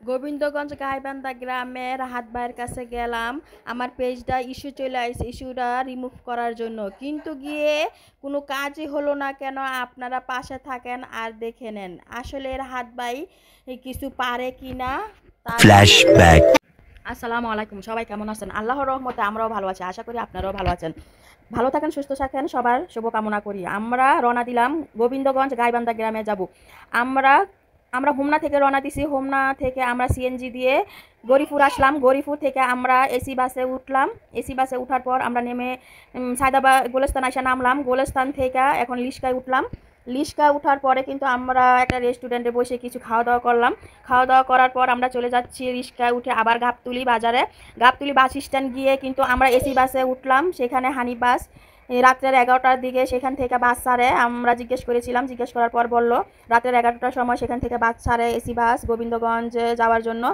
গোবিন্দগঞ্জ গাইবান্ধা গ্রামের রাহাত ভাইয়ের কাছে গেলাম আমার পেজটা ইস্যু চলে আসছে ইস্যুটা রিমুভ করার জন্য, কিন্তু গিয়ে কোনো কাজই হলো না কেন? আপনারা পাশে থাকেন আর দেখে নেন আসলে রাহাত ভাই কিছু পারে কি না তা জানাই। ফ্ল্যাশব্যাক। আসসালামু আলাইকুম, সবাই কেমন আছেন? আল্লাহর রহমতে আমরাও ভালো আছি, আশা করি আপনারাও ভালো আছেন। ভালো থাকেন, সুস্থ থাকেন, সবার শুভকামনা করি। আমরা রওনা দিলাম গোবিন্দগঞ্জ গাইবান্ধা গ্রামে যাব। আমরা আমরা হোমনা থেকে রওনা দিছি। হোমনা থেকে আমরা সিএনজি দিয়ে গরিপুর আসলাম। গরিপুর থেকে আমরা এসি বাসে উঠলাম। এসি বাসে উঠার পর আমরা নেমে সায়দাবাদ গোলস্তান আসা নামলাম। গোলস্তান থেকে এখন লিস্কায় উঠলাম। লিস্কা উঠার পরে কিন্তু আমরা একটা রেস্টুরেন্টে বসে কিছু খাওয়া দাওয়া করলাম। খাওয়া দাওয়া করার পর আমরা চলে যাচ্ছি রিস্কায় উঠে আবার গাবতুলি বাজারে। গাবতুলি বাস স্ট্যান্ড গিয়ে কিন্তু আমরা এসি বাসে উঠলাম, সেখানে হানি বাস। রাত্রের 11টার দিকে সেখান থেকে বাস ছাড়ে। আমরা জিজ্ঞেস করেছিলাম, জিজ্ঞেস করার পর বলল রাতের 11টার সময় সেখান থেকে বাস ছাড়ে এসি বাস গোবিন্দগঞ্জ যাওয়ার জন্য।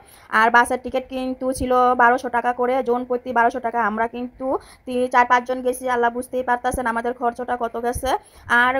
আর বাসের টিকিট কিন্তু ছিল 1200 টাকা করে, জন প্রতি 1200 টাকা। আমরা কিন্তু 4-5 জন গেছি, আল্লাহ বুঝতেই পারতেছেন আমাদের খরচটা কত গেছে। আর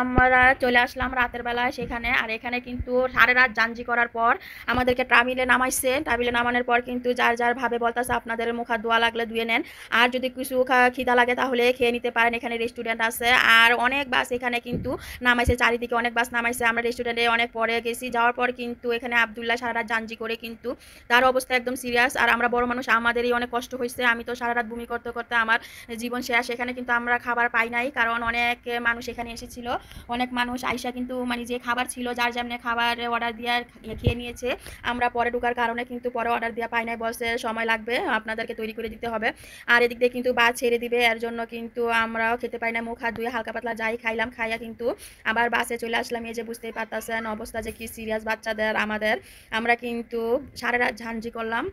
আমরা চলে আসলাম রাতের বেলায় সেখানে। আর এখানে কিন্তু সারা রাত জানজি করার পর আমাদেরকে ট্রামিলে নামাইছে। ট্রামিলে নামানোর পর কিন্তু যার যার ভাবে বলতেছে আপনাদের মুখা দোয়া লাগলে ধুয়ে নেন, আর যদি কিছু খিদা লাগে তাহলে খেয়ে নিতে পারেন, এখানে রেস্টুরেন্ট আছে। আর অনেক বাস এখানে কিন্তু নামাইছে, চারিদিকে অনেক বাস নামাইছে। আমরা রেস্টুরেন্টে অনেক পরে গেছি, যাওয়ার পর কিন্তু এখানে আবদুল্লাহ সারা রাত জানজি করে কিন্তু তার অবস্থা একদম সিরিয়াস। আর আমরা বড় মানুষ, আমাদেরই অনেক কষ্ট হয়েছে। আমি তো সারা রাত বমি করতে করতে আমার জীবন শেষ। এখানে কিন্তু আমরা খাবার পাই নাই, কারণ অনেক মানুষ এখানে এসেছিল। অনেক মানুষ আইসা কিন্তু মানে যে খাবার ছিল যার যেমনি খাবার অর্ডার দিয়ে খেয়ে নিয়েছে। আমরা পরে ঢোকার কারণে কিন্তু পরে অর্ডার দেওয়া পাই নাই, বলছে সময় লাগবে, আপনাদেরকে তৈরি করে দিতে হবে। আর এদিক দিয়ে কিন্তু বাস ছেড়ে দিবে, এর জন্য কিন্তু আমরাও খেতে পাই না। মুখ হাত ধুয়ে হালকা পাতলা যাই খাইলাম, খাইয়া কিন্তু আবার বাসে চলে আসলাম। এই যে বুঝতেই পারতেছেন অবস্থা যে কি সিরিয়াস বাচ্চাদের আমাদের। আমরা কিন্তু সারা রাত ঝাঞ্জি করলাম।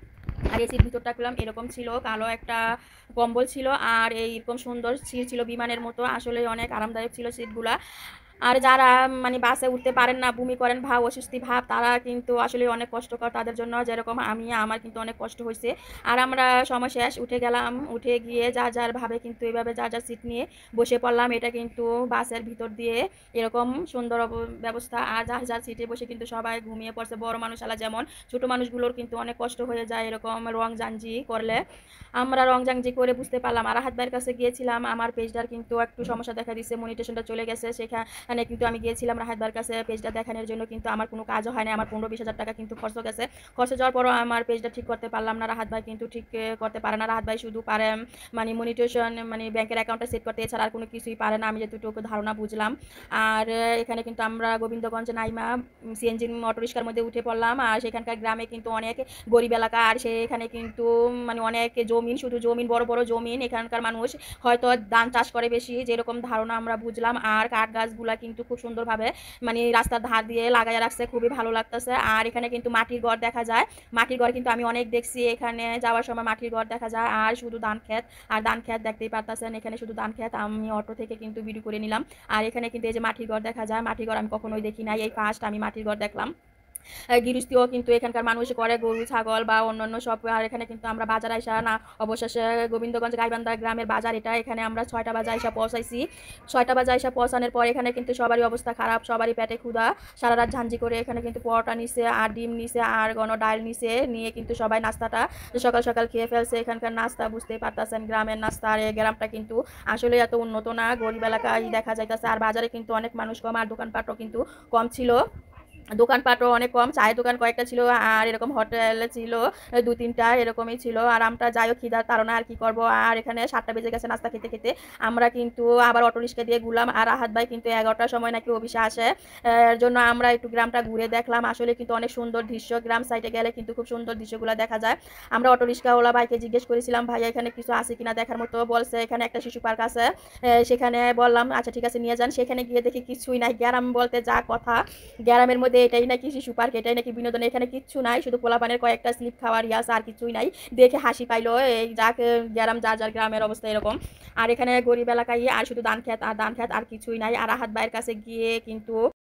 আর এসির ভিতরটা পেলাম এরকম ছিল, কালো একটা কম্বল ছিল আর এইরকম সুন্দর সিট ছিল বিমানের মতো, আসলে অনেক আরামদায়ক ছিল সিটগুলা। আর যারা মানে বাসে উঠতে পারেন না, বমি করেন ভাব, অস্বস্তি ভাব, তারা কিন্তু আসলে অনেক কষ্টকর তাদের জন্য, যেরকম আমার কিন্তু অনেক কষ্ট হয়েছে। আর আমরা সময় শেষ উঠে গেলাম, উঠে গিয়ে যার যার ভাবে কিন্তু এইভাবে যার যার সিট নিয়ে বসে পড়লাম। এটা কিন্তু বাসের ভিতর দিয়ে এরকম সুন্দর ব্যবস্থা। আর যার যার সিটে বসে কিন্তু সবাই ঘুমিয়ে পড়ছে, বড় মানুষ আলা যেমন, ছোট মানুষগুলোর কিন্তু অনেক কষ্ট হয়ে যায় এরকম রং জাঞ্জি করলে। আমরা রং জাঞ্জি করে বুঝতে পারলাম। আর রাহাত ভাইয়ের কাছে গিয়েছিলাম, আমার পেজটার কিন্তু একটু সমস্যা দেখা দিচ্ছে, মনিটেশনটা চলে গেছে। সেখানে কিন্তু আমি গিয়েছিলাম রাহাত ভাইয়ের কাছে পেজটা দেখানোর জন্য, কিন্তু আমার কোনো কাজও হয় না। আমার 15-20 হাজার টাকা কিন্তু খরচ গেছে। খরচ যাওয়ার পরও আমার পেজটা ঠিক করতে পারলাম না। রাহাত ভাই কিন্তু ঠিক করতে পারে না। রাহাত ভাই শুধু পারে মানে মনিটেশন, মানে ব্যাংকের অ্যাকাউন্টটা সেট করতে, এছাড়া আর কোনো কিছুই পারে না, আমি যেটুকু ধারণা বুঝলাম। আর এখানে কিন্তু আমরা গোবিন্দগঞ্জ নাইমা সিএনজি অটোরিক্সার মধ্যে উঠে পড়লাম। আর সেখানকার গ্রামে কিন্তু অনেক গরিব এলাকা, আর সেখানে কিন্তু মানে অনেক জমিন, শুধু জমিন, বড় বড় জমিন। এখানকার মানুষ হয়তো ধান চাষ করে বেশি, যেরকম ধারণা আমরা বুঝলাম। আর কাঠ গাছগুলা কিন্তু খুব সুন্দরভাবে মানে রাস্তার ধার দিয়ে লাগাইয়া রাখছে, খুবই ভালো লাগতেছে। আর এখানে কিন্তু মাটির ঘর দেখা যায়। মাটির ঘর কিন্তু আমি অনেক দেখছি, এখানে যাওয়ার সময় মাটির ঘর দেখা যায়। আর শুধু ধান ক্ষেত, আর ধান ক্ষেত দেখতেই পারতেছেন, এখানে শুধু ধান ক্ষেত। আমি অটো থেকে কিন্তু ভিডিও করে নিলাম। আর এখানে কিন্তু এই যে মাটির ঘর দেখা যায়, মাটির ঘর আমি কখনোই দেখি নাই, এই ফার্স্ট আমি মাটির ঘর দেখলাম। গৃহস্থিও কিন্তু এখানকার মানুষ করে, গরু ছাগল বা অন্যান্য সব। আর এখানে কিন্তু আমরা বাজার আইসা না, অবশেষে গোবিন্দগঞ্জ গাইবান্ধা গ্রামের বাজার এটা, এখানে আমরা 6টা বাজে আইসা পৌঁছাইছি। 6টা বাজে আইসা পৌঁছানোর পর এখানে কিন্তু সবারই অবস্থা খারাপ, সবারই পেটে ক্ষুধা। সারা রাত ঝাঞ্জি করে এখানে কিন্তু পরোটা নিছে আর ডিম নিছে আর ডাল নিছে, নিয়ে কিন্তু সবাই নাস্তাটা সকাল সকাল খেয়ে ফেলছে। এখানকার নাস্তা বুঝতেই পারতেছেন, গ্রামের নাস্তা। আর এই গ্রামটা কিন্তু আসলে এত উন্নত না, গরিব এলাকায় দেখা যাইতেছে। আর বাজারে কিন্তু অনেক মানুষ কম, আর দোকানপাটও কিন্তু কম ছিল। দোকানপাটও অনেক কম, চায়ের দোকান কয়েকটা ছিল, আর এরকম হোটেল ছিল 2-3টা, এরকমই ছিল। আর আমরা যাই হোক খিদার তাড়না, আর কি করবো। আর এখানে 7টা বেজে গেছে নাস্তা খেতে খেতে। আমরা কিন্তু আবার অটো রিক্সা দিয়ে ঘুরলাম। আর রাহাত ভাই কিন্তু 11টার সময় নাকি অফিসে আসে, এর জন্য আমরা একটু গ্রামটা ঘুরে দেখলাম। আসলে কিন্তু অনেক সুন্দর দৃশ্য, গ্রাম সাইডে গেলে কিন্তু খুব সুন্দর দৃশ্যগুলো দেখা যায়। আমরা অটো রিক্সাওয়ালা ভাইকে জিজ্ঞেস করেছিলাম, ভাইয়া এখানে কিছু আছে কিনা দেখার মতো? বলছে এখানে একটা শিশু পার্ক আছে। সেখানে বললাম আচ্ছা ঠিক আছে নিয়ে যান। সেখানে গিয়ে দেখি কিছুই নাই, গ্রাম বলতে যা কথা, গ্রামের মধ্যে এটাই নাকি শিশু পার্ক, এটাই নাকি বিনোদন, এখানে কিচ্ছু নাই, শুধু পোলাপানের কয়েকটা স্লিপ খাওয়ার ইয়াস, আর কিছুই নাই। দেখে হাসি পাইলো, এই যাক গ্রাম, যার যার গ্রামের অবস্থা এরকম। আর এখানে গরিব এলাকায় আর শুধু ধান খেত আর ধান খেত, আর কিছুই নাই। আর রাহাত ভাইয়ের কাছে গিয়ে কিন্তু